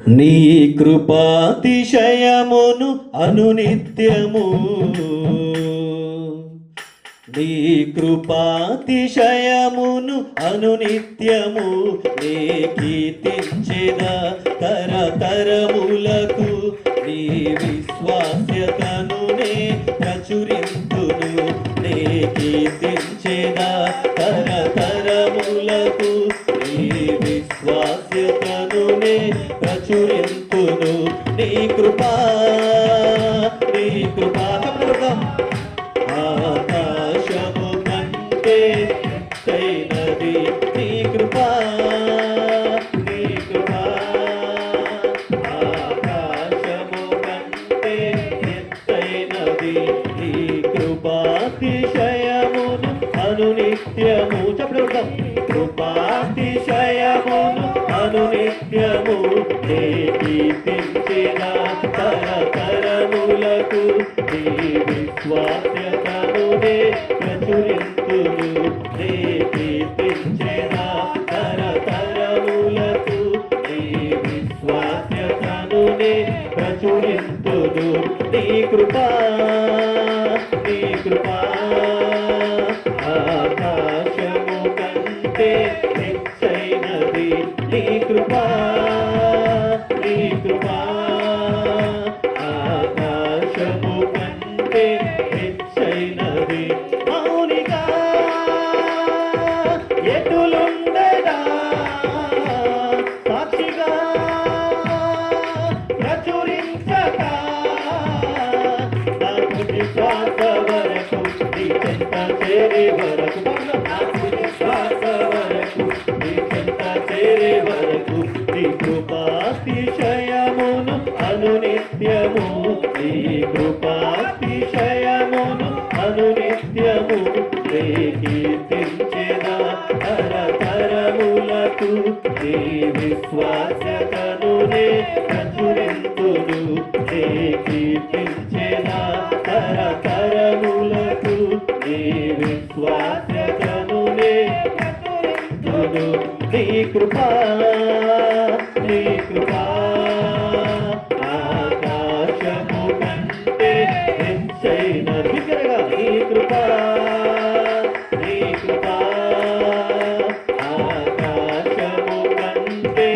నీ కృపాతిశయమును అనునిత్యము, నీ కృపాతిశయమును అనునిత్యము నీ కీర్తించెదా తరతరములకు. నీ విశ్వాస్యతను నే ప్రచురింతును, నీ కీర్తించెదా తరతరములకు. నీ విశ్వాస్యతను నే ప్రచురింతును. నీ కృపా నీ కృపా ఆకాశము కంటే ఎత్తైనది నీ కృపా, నీ కృపా ఆకాశము కంటే ఎత్తైనది. నీ కృపాతిశయమును అనునిత్యము చెప్పడం, కృపాతిశయమును అనునిత్యము నీ కీర్తించెదా తరతరములకు. నీ విశ్వాస్యతను నే ప్రచురింతును, నీ కీర్తించెదా తరతరములకు. నీ విశ్వాస్యతను నే ప్రచురింతును. నీ కృపా నీ కృపా ఆకాశము కంటే ఎత్తైనది నీ కృపా, నీ కృపా ఆకాశము కంటే ఎత్తైనది. మౌనిగా ఎటులుండెదా సాక్షిగా ప్రచురించక నా తుది శ్వాస వరకు నీ చెంత చేరే వరకు, నా తుది శ్వాస వరకు నీ చెంత చేరే వరకు. నీ కృపాతిశయమును అనునిత్యము, నీ కృపాతిశయమును అనునిత్యము నీ కీర్తించెదా తరతరములకు. నీ విశ్వాస్యతను నే ప్రచురింతును, నీ కీర్తించెదా తరతరములకు. నీ విశ్వాస్యతను నే ప్రచురింతును. నీ కృపా నీ కృపా ఆకాశము కంటే ఎత్తైనది. బిగ్గరగా నీ కృపా నీ కృపా ఆకాశము కంటే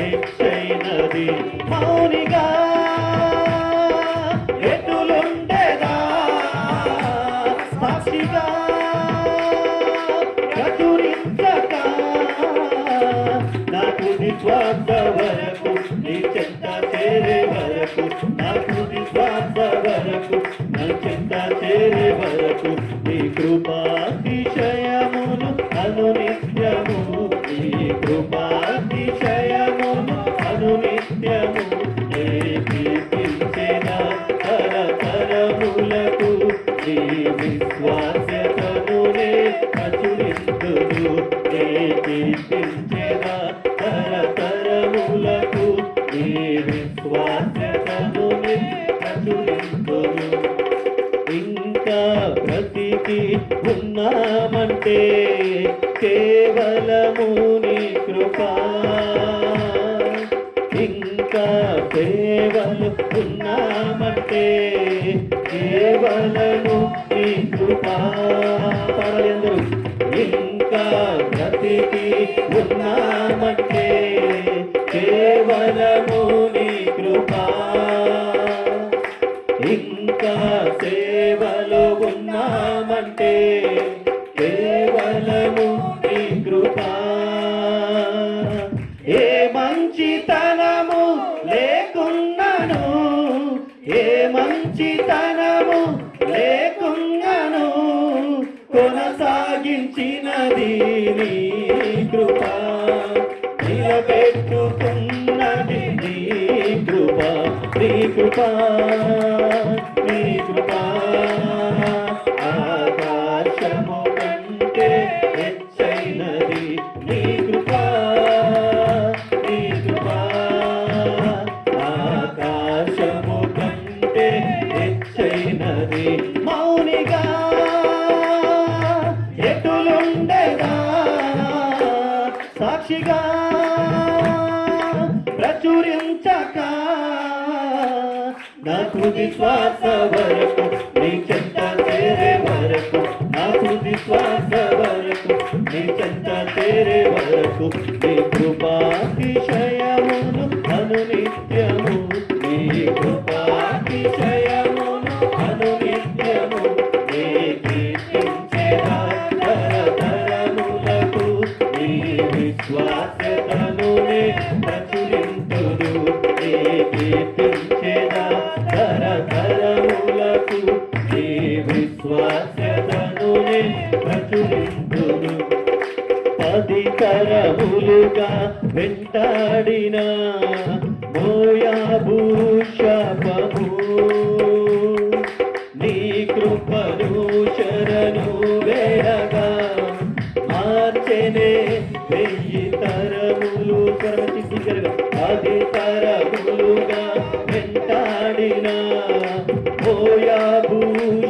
ఎత్తైనది. మౌనిగా ఎటులుండెదా సాక్షిగా ప్రచురించక నా తుది శ్వాస వరకు నీ చెంత చేరే వరకు, నా తుది శ్వాస వరకు నా చెంత చేరే వరకు. నీ కృపాతిశయమును అనునిత్యము, నీ కృపాతిశయమును అనునిత్యము నీ కీర్తించెదా తరతరములకు. నీ విశ్వాస్యతను నే ప్రచురింతును, నీ కీర్తించెదా తరతరములకు. నీ విశ్వాస్యతను నే ప్రచురింతును. ఇంకా బ్రతికి ఉన్నామంటే కేవలము నీ కృపా, ఇంకా సేవలు ఉన్నామంటే కేవలము నీ కృపా. పరయందు ఇంకా బ్రతికి ఉన్నామంటే కేవలము నీ కృపా, ఇంకా సేవలు ఉన్నామంటే కేవలము నీ కృపా. ఏ మంచితనము లేకున్నను, ఏ మంచితనము లేకున్నను కొనసాగించినది నీ కృపా, నిలబెట్టుతున్నది నీ కృపా. నీ కృపా నీ కృపా ఆకాశము కంటే ఎత్తైనది నీ కృపా, నీ కృపా ఆకాశము కంటే ఎత్తైనది. మౌనిగా ఎటులుండెదా సాక్షిగా ప్రచురించ ప్రచురించక నా తుది శ్వాస వరకు నీ చెంత చేరే వరకు నా తుది శ్వాస వరకు నీ చెంత చేరే వరకు నీ కృపాతిశయమును అనునిత్యము నీ కృపాతిశయమును అనునిత్యము నీ కీర్తించెదా తరతరములకు నీ విశ్వాసతనునే ప్రచురింతురు నీ కీర్తించెదా తరతరములకు నీ విశ్వాసతనునే ప్రచురింతురు 10 తరములుగా వెంటాడిన మోయాబు శాపము నీ కృపను శరణు వేడగా మార్చెనే 1000 తరములు 10 తరములుగా వెంటాడిన మోయాబు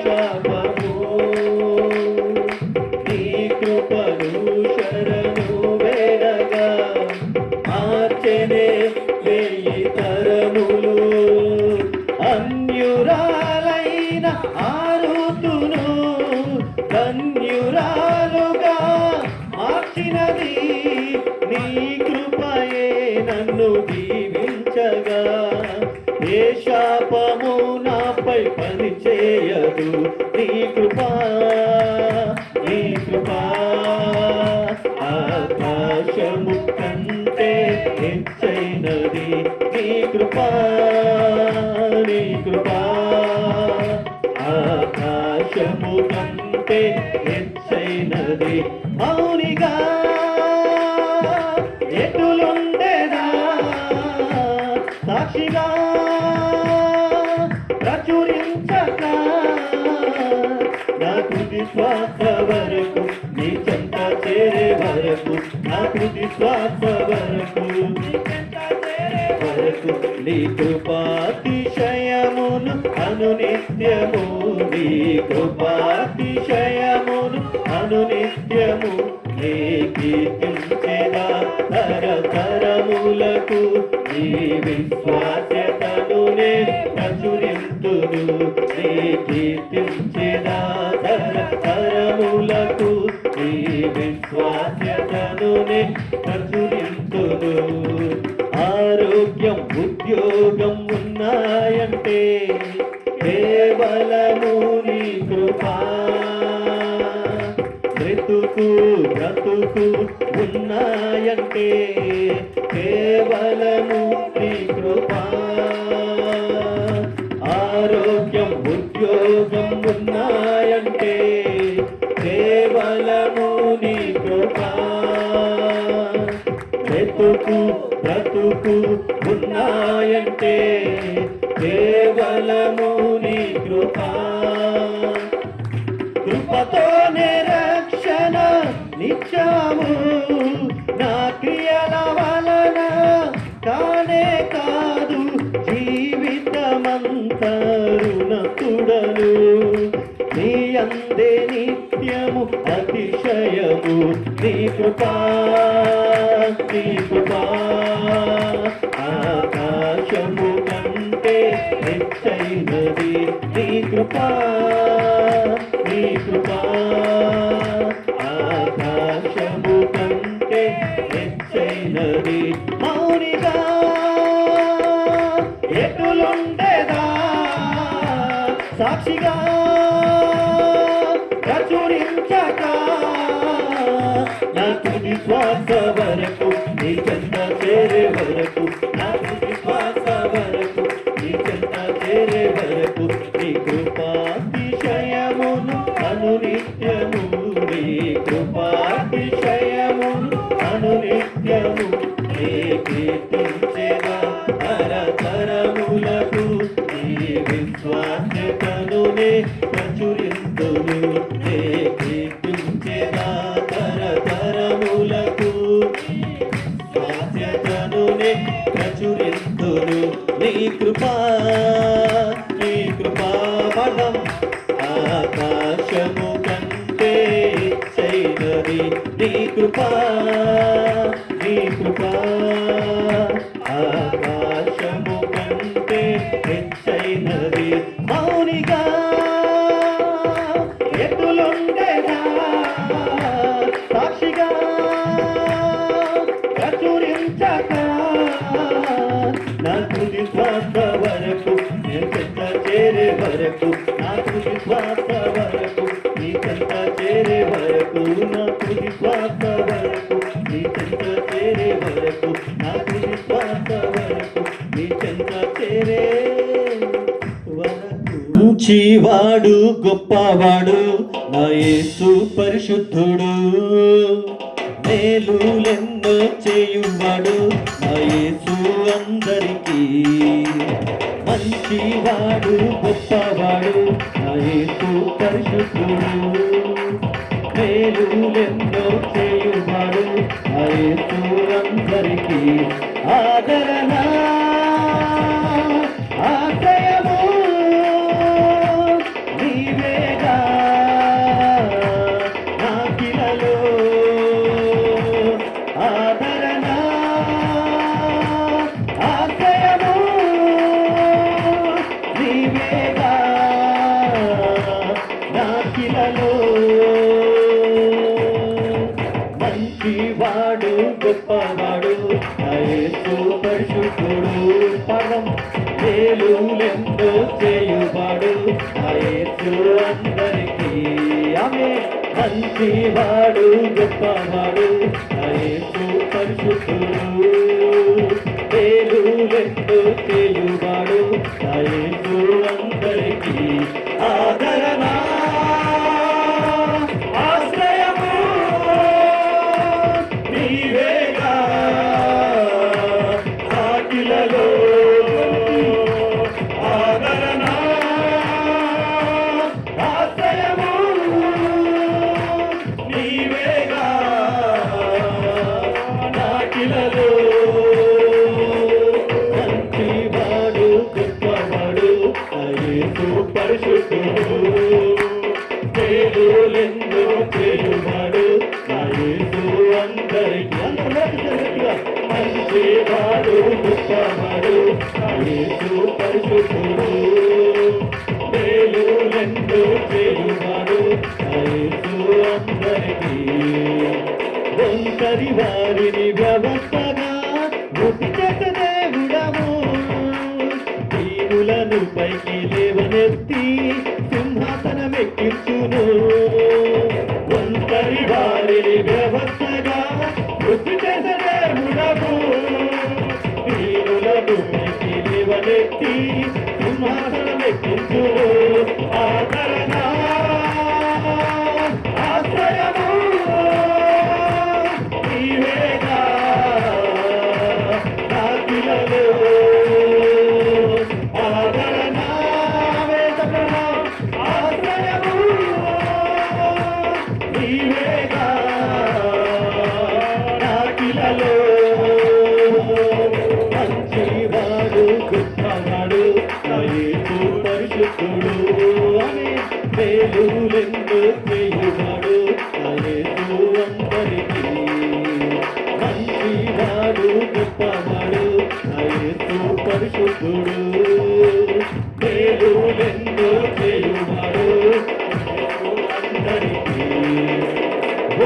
శాపము నీ కృపను శరణు వేడగా మార్చెనే 1000 తరములు అన్యురాలైన ఆరుతును ధన్యురాలుగా మార్చినది నీ కృపయే నన్ను దీవించగా ఏ శాపము నాపై పని చేయదు నీ కృపా ఆకాశము కంటే హెచ్చైనది నీ కృపా ఆకాశము కంటే హెచ్చైనది మౌనిగా ఎటులుండేదా సాక్షిగా ప్రచురించక నా తుది శ్వాస వరకు నీ చెంత చేరే వరకు నా తుది శ్వాస వరకు నీ కృపాతిశయమును అనునిత్యము నీ కృపాతిశయమును అనునిత్యము నీ కీర్తించెదా తరతరములకు నీ విశ్వాస్యతనునే ప్రచురింతును నీ కీర్తించెదా తరతరములకు నీ విశ్వాస్యతనునే ప్రచురింతును ఆరోగ్యం ఉద్యోగం ఉన్నాయంటే కేవలము నీ కృపా బ్రతుకు ఉన్నాయంటే కేవలము నీ కృపా ఆరోగ్యం ఉద్యోగం ఉన్నాయంటే కేవలము నీ కృపా బ్రతుకు ఉన్నాయంటే కేవలము నీ కృపా కృపతోనే రక్షణ నిత్యము నా క్రియల వలన కానే కాదు జీవితమంతా రుణతుడను నీ అందే నిత్యము అతిశయము నీ కృపా ఆకాశము కంటే హెచ్చైనది నీ కృపా ఆకాశము కంటే హెచ్చైనది మౌనిగా ఎటులుండేదా సాక్షిగా ప్రచురించక నా తుది శ్వాస వరకు నీ చెంత చేరే వరకు నా తుది శ్వాస వరకు నీ చెంత చేరే వరకు నీ కృపాతిశయమును అనునిత్యము నీ కృపాతిశయమును అనునిత్యము నీ కీర్తించెదా తరతరములకు నీ విశ్వాస్యతనునే ప్రచురింతును నీ కీర్తించెదా తరతరములకు విశ్వాస్యతనునే ప్రచురింతును నీ కృపా బలం ఆకాశము కంటే హెచ్చైనది నీ కృపా ఆకాశ కంటే హెచ్చైనది మౌనిగా ఎటులుండేనా సాక్షిగా ప్రచురించక నా తుది శ్వాస వరకు నీ చెంత చేరే వరకు నా తుది శ్వాస వరకు నీ చెంత చేరే వరకు నా తుది శ్వాస వరకు నీ చెంత చేరే వరకు నా తుది శ్వాస వరకు నీ చెంత చేరే వరకు మంచివాడు గొప్పవాడు నా యేసు పరిశుద్ధుడు మేలులెన్నో చేయువాడు నా యేసు అందరికీ మంచివాడు గొప్పవాడు నా యేసు పరిశుద్ధుడు మేలులెన్నో చేయువాడు నా యేసు అందరికీ ఆదరణ ఆశ్రయము నీవేగా నాకిలలో ఆదరణ ఆశ్రయము నీవేగా నాకిలలో మంచివాడు గొప్పవాడు నా యేసు పరిశుద్ధుడు పరం మేలులెన్నో చేయువాడు నా యేసు అందరికీ ఆమె మంచివాడు గొప్పవాడు నా యేసు పరిశుద్ధుడు మేలులెన్నో చేయువాడు నా యేసు అందరికీ ఆదరణ ఆశ్రయము నీవేగా సాకిలలో ఆదరణ ఆశ్రయము నీవేగా నాకిలలో మంచివాడు గొప్పవాడు నా యేసు పరిశుద్ధుడు మేలులెన్నో చేయువాడు నా యేసు అందరికీ మంచివాడు గొప్పవాడు నా యేసు పరిశుద్ధుడు మేలులెన్నో చేయువాడు నా యేసు అందరికీ ఒంటరి వారిని వ్యవస్థగా మృతి చేసే దేవుడము దీనులను పైకి లేవనెత్తి సింహాసనమెక్కించును ఒంటరి వారిని వ్యవస్థగా మృతి చేసే దేవుడము దీనులను పైకి లేవనెత్తి సింహాసనమెక్కించును ఆదరణ ఆశ్రయము నీవేగా నాకిలలో ఆదరణ ఆశ్రయము నీవేగా నాకిలలో మంచివాడు గొప్పవాడు నా యేసు పరిశుద్ధుడు అని మేలులెన్నో చేయువాడు నా యేసు అందరికీ మంచివాడు గొప్పవాడు నా యేసు పరిశుద్ధుడు మేలులెన్నో చేయువాడు అందరికీ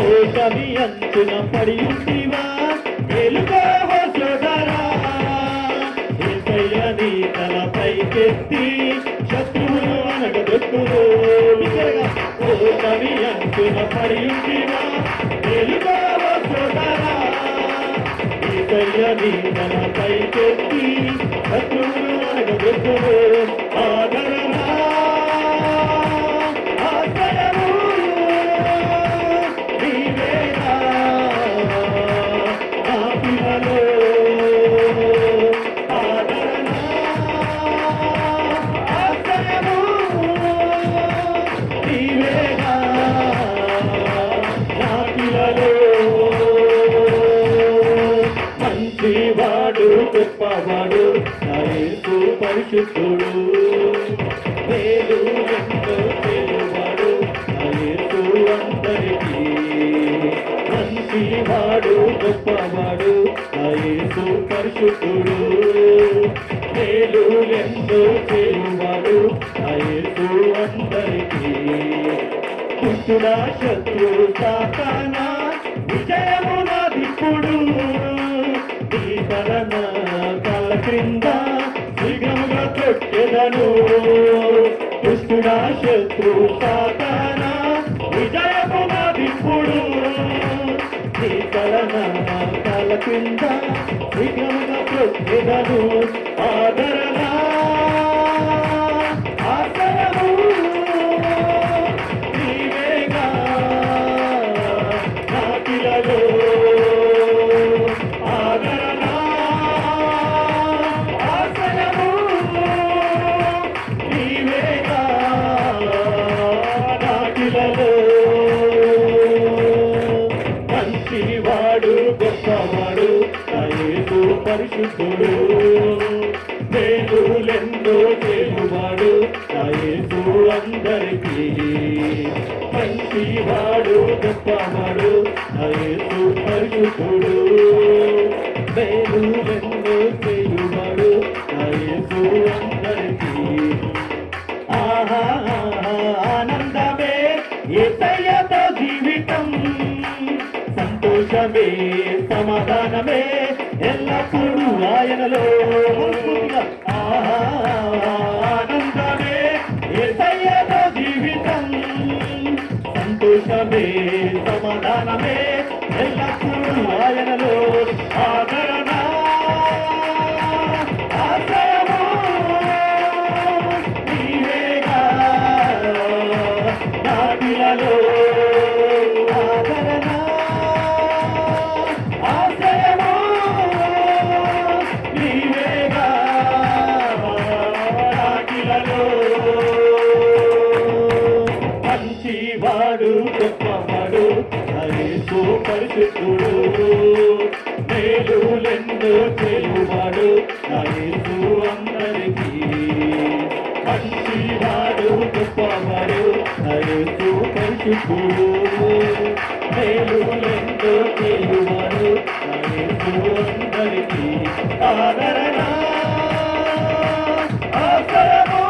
ఓటమి అంచున పడి ఉంటివా ఎలుగో సోదరా యేసయ్యని తలపైకెత్తి శత్రువులు అనగదొక్కును ఓటమి అంచున పడి ఉంటివా ఎలుగో సోదరా యేసయ్యని తలపైకెత్తి శత్రువులు అనగదొక్కును ఆదరణ ఆశ్రయము నీవేగా నాకిలలో ఆదరణ ఆశ్రయము నీవేగా నాకిలలో మంచివాడు గొప్పవాడు నా యేసు పరిశుద్ధుడు మేలులెన్నో చేయువాడు నా యేసు అందరికీ మంచివాడు గొప్పవాడు నా యేసు పరిశుద్ధుడు మేలులెందో చేయువాడు నా యేసు అందరికీ. దుష్టుడా శత్రు సాతానా విజయము నాదిప్పుడు, నీ శరణ కాళ్ళ క్రింద శీఘ్రముగా తొట్టెదను. దుష్టుడా శత్రు సాతానా విజయము నాదిప్పుడు, నీ శరణ కాళ్ళ క్రింద శీఘ్రముగా తొట్టెదను. ఆదరణ ఆశ్రయము నీవేగా నాకిలలో. ఆదరణ ఆశ్రయము నీవేగా నాకిలలో. మంచివాడు గొప్పవాడు నా యేసు పరిశుద్ధుడు, మేలులెందో చేయువాడు నా యేసు అందరికీ. మంచివాడు గొప్పవాడు నా యేసు పరిశుద్ధుడు, మేలులెందో చేయువాడు నా యేసు అందరికీ. ఆహా ఆనందమే యేసయ్యతో జీవితం, సంతోషమే సమాధానమే ఎల్లప్పుడూ ఆయనలో. ఆనందమే యేసయ్యతో జీవితం, సంతోషమే సమాధానమే ఎల్లప్పుడూ ఆయనలో. ఆదరణ ఆశ్రయము నీవేగా నాటిలలో. ఆదరణ ఆశ్రయము నీవేగా నాటిలలో. మంచివాడు గొప్పవాడు నా యేసు పరిశుద్ధుడు, మేలులెందో చేయువాడు నా యేసు అందరికీ. మంచివాడు గొప్పవాడు నా యేసు పరిశుద్ధుడు, మేలులెందో చేయువాడు నా యేసు అందరికీ. ఆదరణ ఆశ్రయము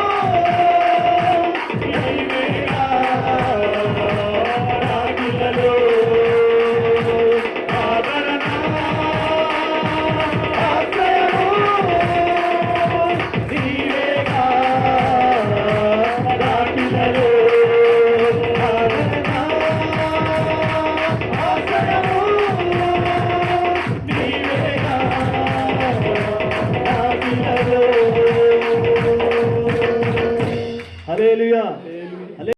నీవేగా నాకిలలో. ఆదరణ ఆశ్రయము నీవేగా నాకిలలో. ఆదరణ ఆశ్రయము నీవేగా నాకిలలో. హల్లెలూయా.